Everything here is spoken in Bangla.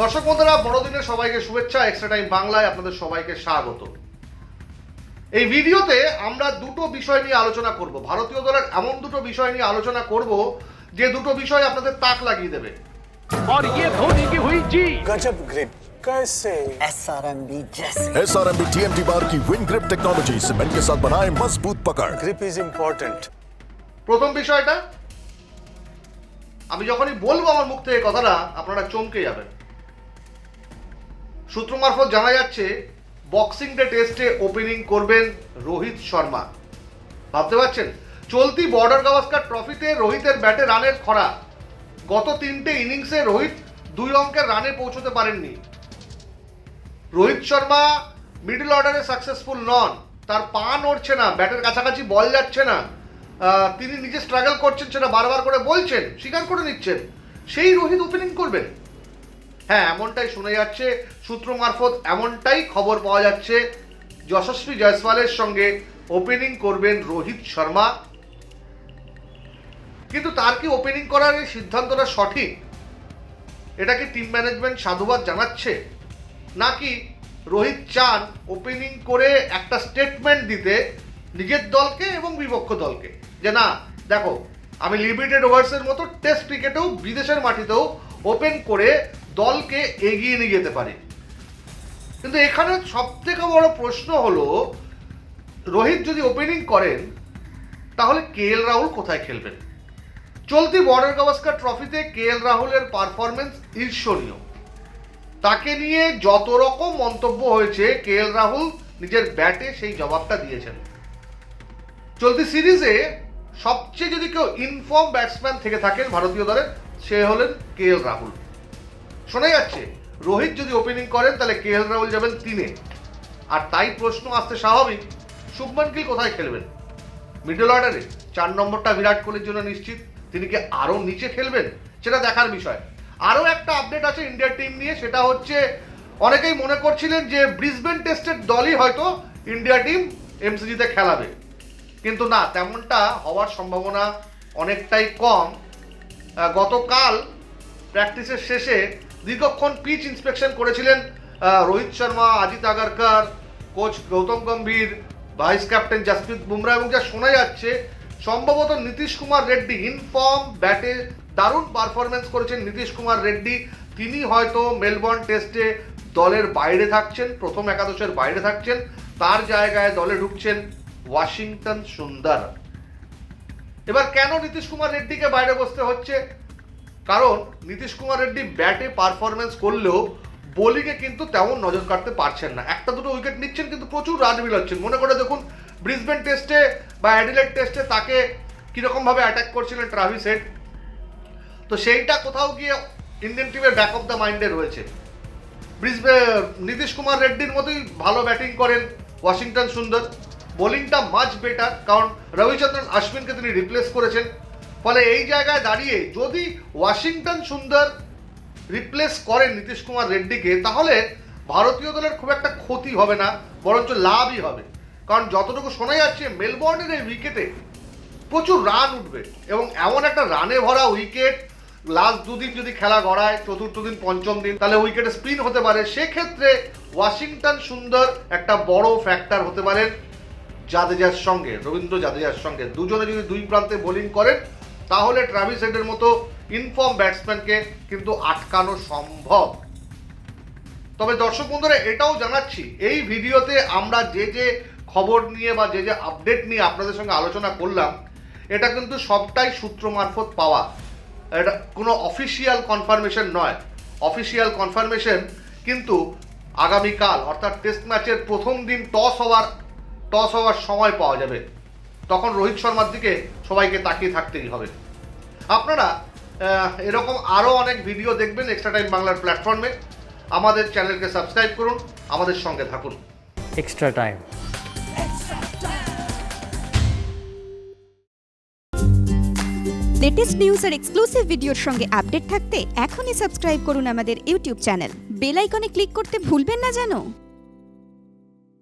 দর্শক বন্ধুরা, বড়দিনের সবাইকে শুভেচ্ছা। এক্সট্রা টাইম বাংলায় আপনাদের সবাইকে স্বাগত। এই ভিডিওতে আমরা দুটো বিষয় নিয়ে আলোচনা করব। ভারতীয় দলের এমন দুটো বিষয় নিয়ে আলোচনা করব যে দুটো বিষয় আপনাদের তাক লাগিয়ে দেবে। और ये धोनी की हुई जी गजब ग्रिप कैसे SRMB जैसे SRMB TMT बार की विन ग्रिप टेक्नोलॉजी सीमेंट के साथ बनाए मजबूत पकड़। Grip is important. প্রথম বিষয়টা আমি যখনই বলবো আমার মুখ থেকে কথাটা আপনারা চমকে যাবেন। সূত্র মারফত জানা যাচ্ছে বক্সিং ডে টেস্টে ওপেনিং করবেন রোহিত শর্মা। ভাবতে পারছেন, চলতি বর্ডার গাভাস্কার ট্রফিতে রোহিতের ব্যাটে রানের খরা। গত 3টে ইনিংসে রোহিত 2 অঙ্কের রানে পৌঁছতে পারেননি। রোহিত শর্মা মিডল অর্ডারে সাকসেসফুল নন, তার পা নড়ছে না, ব্যাটের কাছাকাছি বল যাচ্ছে না, তিনি নিজে স্ট্রাগল করছেন, সেটা বারবার করে বলছেন, স্বীকার করে নিচ্ছেন। সেই রোহিত ওপেনিং করবেন? হ্যাঁ, এমনটাই শোনা যাচ্ছে, সূত্র মারফত এমনটাই খবর পাওয়া যাচ্ছে। যশস্বী জয়সওয়ালের সঙ্গে ওপেনিং করবেন রোহিত শর্মা। কিন্তু তার কি ওপেনিং করার এই সিদ্ধান্তটা সঠিক? এটা কি টিম ম্যানেজমেন্ট সাধুবাদ জানাচ্ছে, নাকি রোহিত চান ওপেনিং করে একটা স্টেটমেন্ট দিতে নিজের দলকে এবং বিপক্ষ দলকে, যে না দেখো, আমি লিমিটেড ওভার্সের মতো টেস্ট ক্রিকেটেও বিদেশের মাটিতেও ওপেন করে দলকে এগিয়ে নিয়ে যেতে পারি। কিন্তু এখানে সবথেকে বড় প্রশ্ন হলো, রোহিত যদি ওপেনিং করেন তাহলে KL রাহুল কোথায় খেলবেন? চলতি বর্ডার গাভাস্কার ট্রফিতে KL রাহুলের পারফরমেন্স ঈর্ষণীয়। তাকে নিয়ে যত রকম মন্তব্য হয়েছে, KL রাহুল নিজের ব্যাটে সেই জবাবটা দিয়েছেন। চলতি সিরিজে সবচেয়ে যদি কেউ ইনফর্ম ব্যাটসম্যান থেকে থাকেন ভারতীয় দলের, সে হলেন KL রাহুল। শোনা যাচ্ছে রোহিত যদি ওপেনিং করেন তাহলে KL রাহুল যাবেন 3-এ। আর তাই প্রশ্ন আসতে স্বাভাবিক, শুভমান গিল কোথায় খেলবেন? মিডল অর্ডারে 4 নম্বরটা বিরাট কোহলির জন্য নিশ্চিত। তিনি কি আরও নিচে খেলবেন, সেটা দেখার বিষয়। আরও একটা আপডেট আছে ইন্ডিয়ার টিম নিয়ে, সেটা হচ্ছে অনেকেই মনে করছিলেন যে ব্রিসবেন টেস্টের দলই হয়তো ইন্ডিয়া টিম MCGতে খেলাবে, কিন্তু না, তেমনটা হওয়ার সম্ভাবনা অনেকটাই কম। গতকাল প্র্যাকটিসের শেষে দীর্ঘক্ষণ পিচ ইন্সপেকশন করেছিলেন Rohit Sharma, Ajit Agarkar, coach Gautam Gambhir, vice captain Jasprit Bumrah, এবং যা শোনা যাচ্ছে সম্ভবত নীতিশ কুমার রেড্ডি ইনফর্ম ব্যাটে দারুণ পারফরমেন্স করেছেন। নীতিশ কুমার রেড্ডি তিনি হয়তো মেলবোর্ন টেস্টে দলের বাইরে থাকছেন, প্রথম একাদশের বাইরে থাকছেন, তার জায়গায় দলে ঢুকছেন ওয়াশিংটন সুন্দর। এবার কেন নীতিশ কুমার রেড্ডিকে বাইরে বসতে হচ্ছে? কারণ নীতিশ কুমার রেড্ডি ব্যাটে পারফরমেন্স করলেও বোলিংয়ে কিন্তু তেমন নজর কাটতে পারছেন না। একটা দুটো উইকেট নিচ্ছেন কিন্তু প্রচুর রান বিলাচ্ছেন। মনে করে দেখুন, ব্রিসবেন টেস্টে বা অ্যাডিলেড টেস্টে তাকে কীরকমভাবে অ্যাটাক করছিলেন ট্রাভিস হেড। তো সেইটা কোথাও গিয়ে ইন্ডিয়ান টিমের ব্যাক অফ দ্য মাইন্ডে রয়েছে। নীতিশ কুমার রেড্ডির মতোই ভালো ব্যাটিং করেন ওয়াশিংটন সুন্দর, বোলিংটা মাচ বেটার, কারণ রবিচন্দ্রন অশ্বিনকে তিনি রিপ্লেস করেছেন। ফলে এই জায়গায় দাঁড়িয়ে যদি ওয়াশিংটন সুন্দর রিপ্লেস করেন নীতিশ কুমার রেড্ডিকে, তাহলে ভারতীয় দলের খুব একটা ক্ষতি হবে না, বরঞ্চ লাভই হবে। কারণ যতটুকু শোনা যাচ্ছে মেলবোর্নের এই উইকেটে প্রচুর রান উঠবে, এবং এমন একটা রানে ভরা উইকেট, লাস্ট 2 দিন যদি খেলা গড়ায়, চতুর্থ দিন পঞ্চম দিন, তাহলে উইকেটে স্পিন হতে পারে। সেক্ষেত্রে ওয়াশিংটন সুন্দর একটা বড় ফ্যাক্টর হতে পারেন জাদেজার সঙ্গে, রবীন্দ্র জাদেজার সঙ্গে। দুজনে যদি দুই প্রান্তে বোলিং করেন তাহলে ট্রাভিস হেডের মতো ইনফর্ম ব্যাটসম্যানকে কিন্তু আটকানো সম্ভব। তবে দর্শক বন্ধুরা, এটাও জানাচ্ছি, এই ভিডিওতে আমরা যে যে খবর নিয়ে বা যে যে আপডেট নিয়ে আপনাদের সঙ্গে আলোচনা করলাম, এটা কিন্তু সবটাই সূত্র মারফত পাওয়া। এটা কোনো অফিসিয়াল কনফার্মেশন নয়। অফিসিয়াল কনফার্মেশন কিন্তু আগামীকাল, অর্থাৎ টেস্ট ম্যাচের প্রথম দিন টস হওয়ার সময় পাওয়া যাবে। তখন রোহিত শর্মার দিকে সবাইকে তাকিয়ে থাকতেই হবে। আপনারা এরকম আরও অনেক ভিডিও দেখবেন এক্সট্রা টাইম বাংলার প্ল্যাটফর্মে। আমাদের চ্যানেলকে সাবস্ক্রাইব করুন, আমাদের সঙ্গে থাকুন। Extra time. লেটেস্ট নিউজ আর এক্সক্লুসিভ ভিডিওর সঙ্গে আপডেট থাকতে এখনই সাবস্ক্রাইব করুন আমাদের ইউটিউব চ্যানেল। বেল আইকনে ক্লিক করতে ভুলবেন না যেন।